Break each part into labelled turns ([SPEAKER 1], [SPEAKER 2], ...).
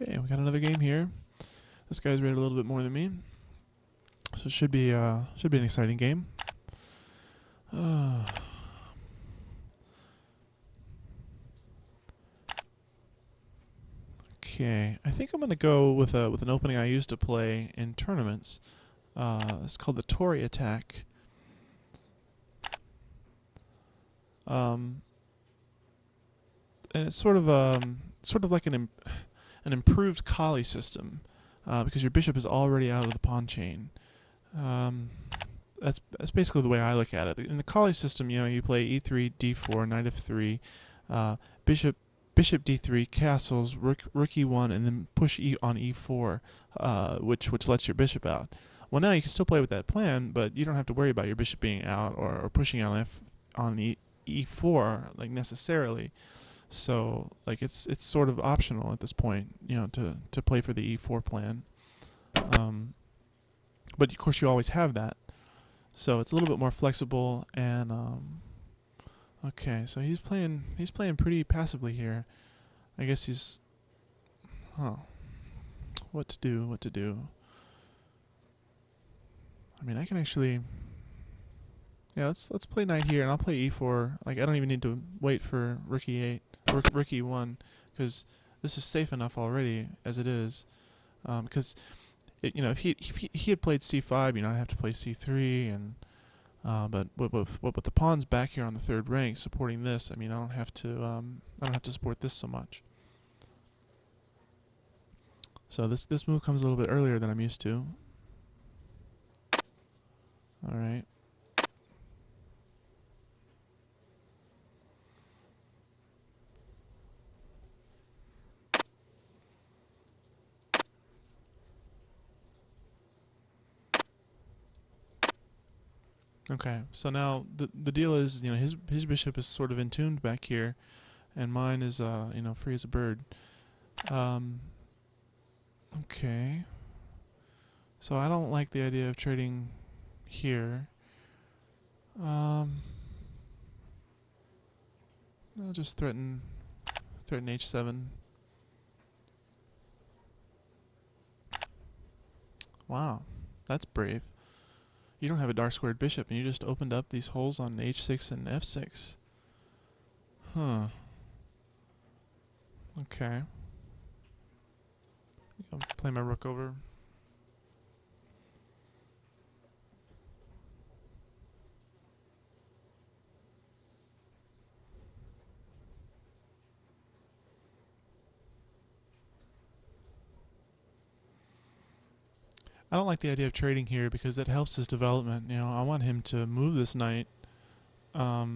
[SPEAKER 1] Okay, we got another game here. This guy's rated a little bit more than me, so it should be an exciting game. Okay, I think I'm gonna go with an opening I used to play in tournaments. It's called the Torre attack. And it's sort of like an improved Kali system, because your bishop is already out of the pawn chain. That's basically the way I look at it. In the Kali system, you play e3, d4, knight f3, bishop d3, castles, rook e1, and then push on e4, which lets your bishop out. Well, now you can still play with that plan, but you don't have to worry about your bishop being out or pushing on e4 like necessarily. So like it's sort of optional at this point, to play for the e4 plan. But of course you always have that. So it's a little bit more flexible and okay, so he's playing pretty passively here. I guess he's what to do. I mean, I can actually let's play knight here and I'll play e4. Like I don't even need to wait for rook e8, rook e1 cuz this is safe enough already as it is. Because if he had played c5, I'd have to play c3 and but with the pawns back here on the third rank supporting this, I mean, I don't have to support this so much. So this move comes a little bit earlier than I'm used to. All right. Okay, so now the deal is, his bishop is sort of entombed back here, and mine is free as a bird. Okay. So I don't like the idea of trading here. I'll just threaten h7. Wow, that's brave. You don't have a dark squared bishop, and you just opened up these holes on h6 and f6. Huh. Okay. I'll play my rook over. I don't like the idea of trading here because it helps his development. I want him to move this knight, but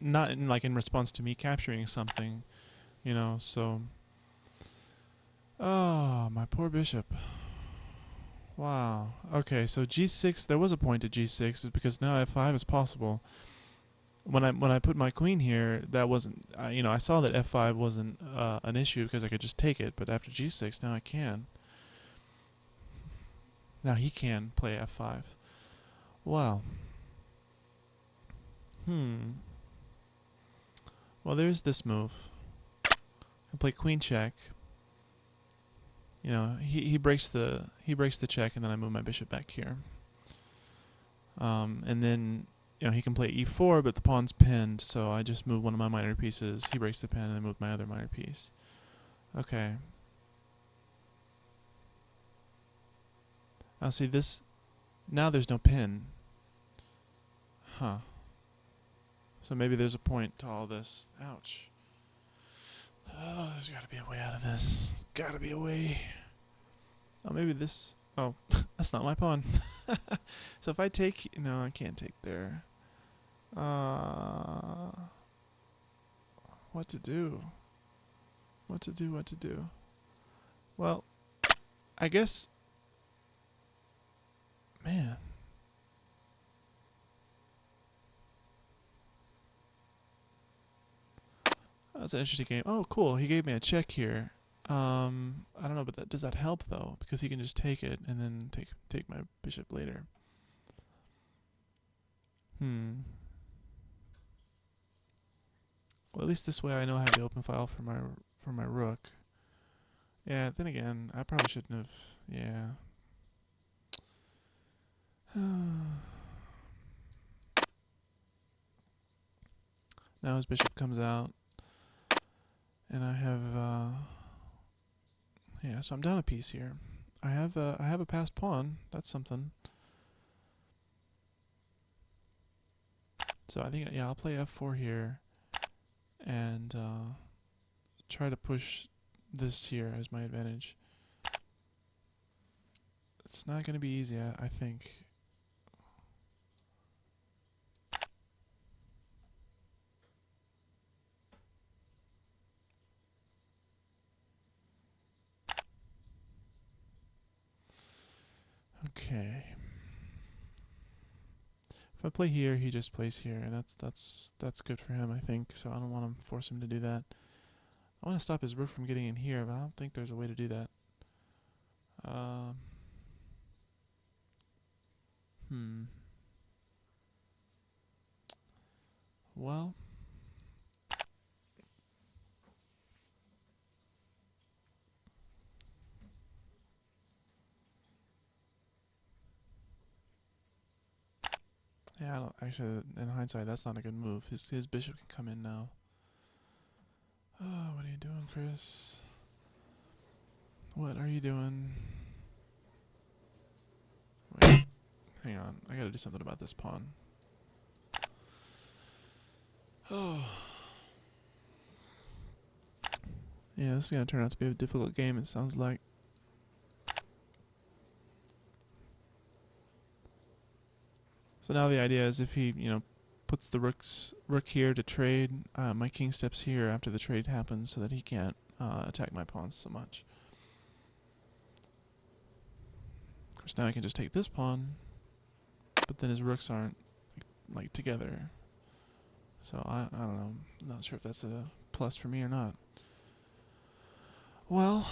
[SPEAKER 1] not in response to me capturing something. So. Oh, my poor bishop. Wow. Okay, so g6. There was a point to g6 because now f5 is possible. When I put my queen here, that wasn't. I saw that f5 wasn't an issue because I could just take it. But after g6, now I can. Now he can play f5. Wow. Well, there's this move. I play queen check. He breaks the check, and then I move my bishop back here. And then he can play e4, but the pawn's pinned, so I just move one of my minor pieces. He breaks the pin, and I move my other minor piece. Okay. Now see this. Now there's no pin. Huh. So maybe there's a point to all this. Ouch. Oh, there's got to be a way out of this. Got to be a way. Oh, maybe this. Oh, that's not my pawn. So if I take... No, I can't take there. What to do? What to do? Well, I guess... Man. That's an interesting game. Oh, cool. He gave me a check here. I don't know, but does that help though? Because he can just take it and then take my bishop later. Well, at least this way I know I have the open file for my rook. Yeah, then again, I probably shouldn't have. Yeah. Now his bishop comes out, and I have. Yeah, so I'm down a piece here. I have a passed pawn. That's something. So I think, yeah, I'll play f4 here, and try to push this here as my advantage. It's not going to be easy, I think. Okay. If I play here, he just plays here, and that's good for him, I think. So I don't want to force him to do that. I want to stop his rook from getting in here, but I don't think there's a way to do that. Well, yeah, I don't actually. In hindsight, that's not a good move. His bishop can come in now. Oh, what are you doing, Chris? What are you doing? Wait, hang on. I gotta do something about this pawn. Oh. Yeah, this is gonna turn out to be a difficult game, it sounds like. So now the idea is if he, puts the rook here to trade, my king steps here after the trade happens so that he can't attack my pawns so much. Of course, now I can just take this pawn, but then his rooks aren't like together. So I don't know. I'm not sure if that's a plus for me or not. Well,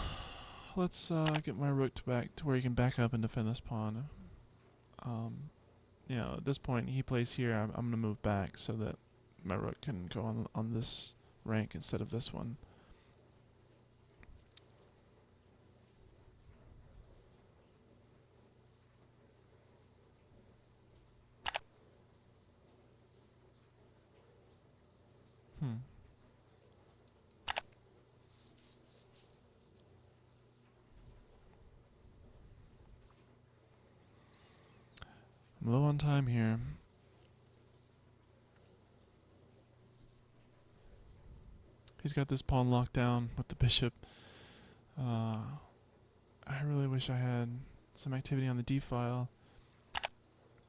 [SPEAKER 1] let's get my rook back to where he can back up and defend this pawn. At this point he plays here. I'm gonna move back so that my rook can go on this rank instead of this one. I'm low on time here. He's got this pawn locked down with the bishop. I really wish I had some activity on the d file.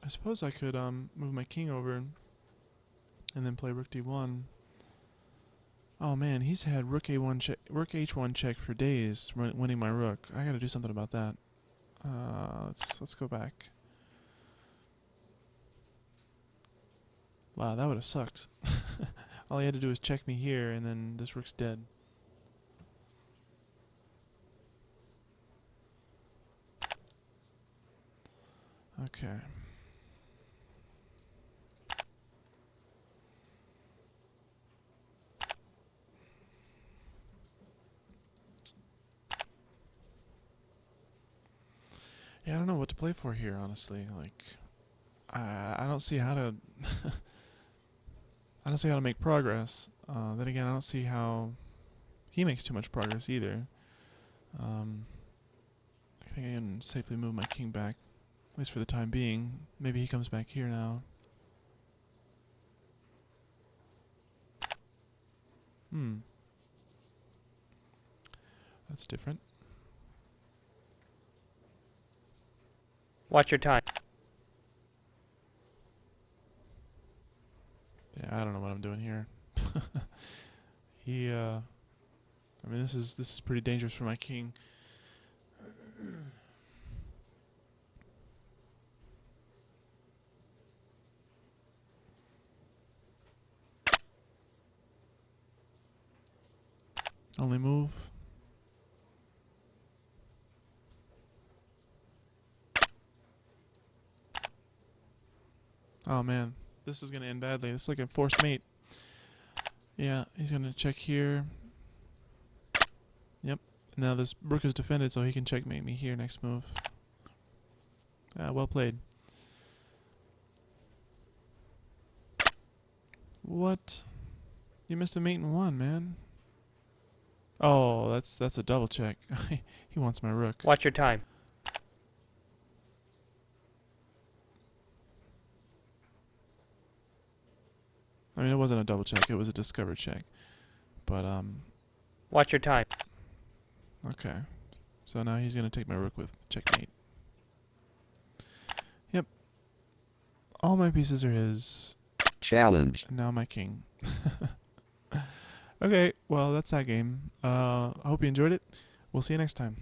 [SPEAKER 1] I suppose I could move my king over and then play rook d1. Oh man, he's had rook a1 check, rook h1 check for days, winning my rook. I gotta do something about that. Let's go back. Wow, that would have sucked. All he had to do was check me here, and then this rook's dead. Okay. Yeah, I don't know what to play for here, honestly. Like, I don't see how to. I don't see how to make progress. Then again, I don't see how he makes too much progress either. I think I can safely move my king back, at least for the time being. Maybe he comes back here now. That's different.
[SPEAKER 2] Watch your time.
[SPEAKER 1] Yeah, I don't know what I'm doing here. I mean, this is pretty dangerous for my king. Only move. Oh man, this is gonna end badly. This is like a forced mate. Yeah, he's gonna check here. Yep, Now this rook is defended, so he can checkmate me here next move. Well played. What? You missed a mate in one, man. Oh, that's a double check. He wants my rook.
[SPEAKER 2] Watch your time.
[SPEAKER 1] I mean, it wasn't a double check. It was a discover check. But,
[SPEAKER 2] Watch your time.
[SPEAKER 1] okay. So now he's going to take my rook with checkmate. Yep. All my pieces are his.
[SPEAKER 3] Challenge.
[SPEAKER 1] And now my king. Okay, well, that's that game. I hope you enjoyed it. We'll see you next time.